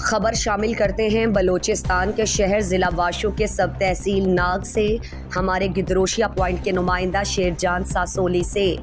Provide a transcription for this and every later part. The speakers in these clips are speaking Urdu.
خبر شامل کرتے ہیں بلوچستان کے شہر ضلع واشو کے سب تحصیل ناگ سے ہمارے گدروشیا پوائنٹ کے نمائندہ شیر جان ساسولی سے۔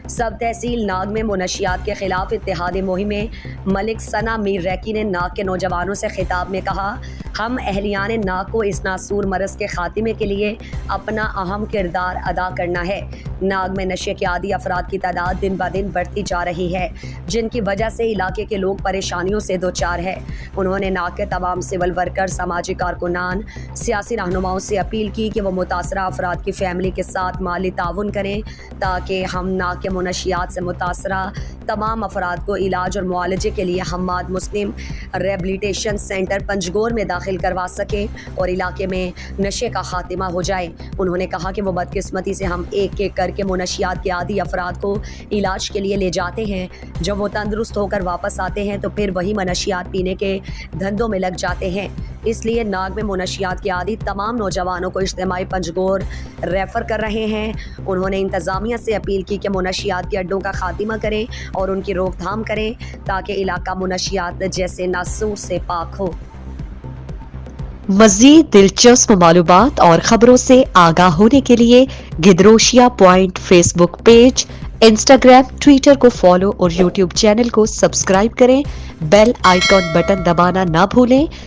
سب تحصیل ناگ میں منشیات کے خلاف اتحادی مہم میں ملک ثنا میر ریکی نے ناگ کے نوجوانوں سے خطاب میں کہا، ہم اہلیان ناگ کو اس ناسور مرض کے خاتمے کے لیے اپنا اہم کردار ادا کرنا ہے۔ ناگ میں نشے کے عادی افراد کی تعداد دن بدن بڑھتی جا رہی ہے، جن کی وجہ سے علاقے کے لوگ پریشانیوں سے دوچار ہیں۔ انہوں نے ناگ کے تمام سول ورکر، سماجی کارکنان، سیاسی رہنماؤں سے اپیل کی کہ وہ متاثرہ افراد کی فیملی کے ساتھ مالی تعاون کریں تاکہ ہم ناگ کے منشیات سے متاثرہ تمام افراد کو علاج اور معالجے کے لیے حماد مسلم ریہیبلیٹیشن سینٹر پنجگور میں داخل کروا سکیں اور علاقے میں نشے کا خاتمہ ہو جائے۔ انہوں نے کہا کہ وہ بدقسمتی سے ہم ایک ایک کر کے منشیات کے عادی افراد کو علاج کے لیے لے جاتے ہیں، جب وہ تندرست ہو کر واپس آتے ہیں تو پھر وہی منشیات پینے کے دھندوں میں لگ جاتے ہیں۔ اس لیے ناگ میں منشیات کے عادی تمام نوجوانوں کو اجتماعی پنجگور ریفر کر رہے ہیں۔ انہوں نے انتظامیہ سے اپیل کی کہ منشیات کے اڈوں کا خاتمہ کریں اور ان کی روک تھام کریں تاکہ علاقہ منشیات جیسے ناسور سے پاک ہو۔ مزید دلچسپ معلومات اور خبروں سے آگاہ ہونے کے لیے Gedrosia point Facebook page, Instagram, Twitter کو فالو اور یوٹیوب چینل کو سبسکرائب کریں۔ بیل آئیکن بٹن دبانا نہ بھولیں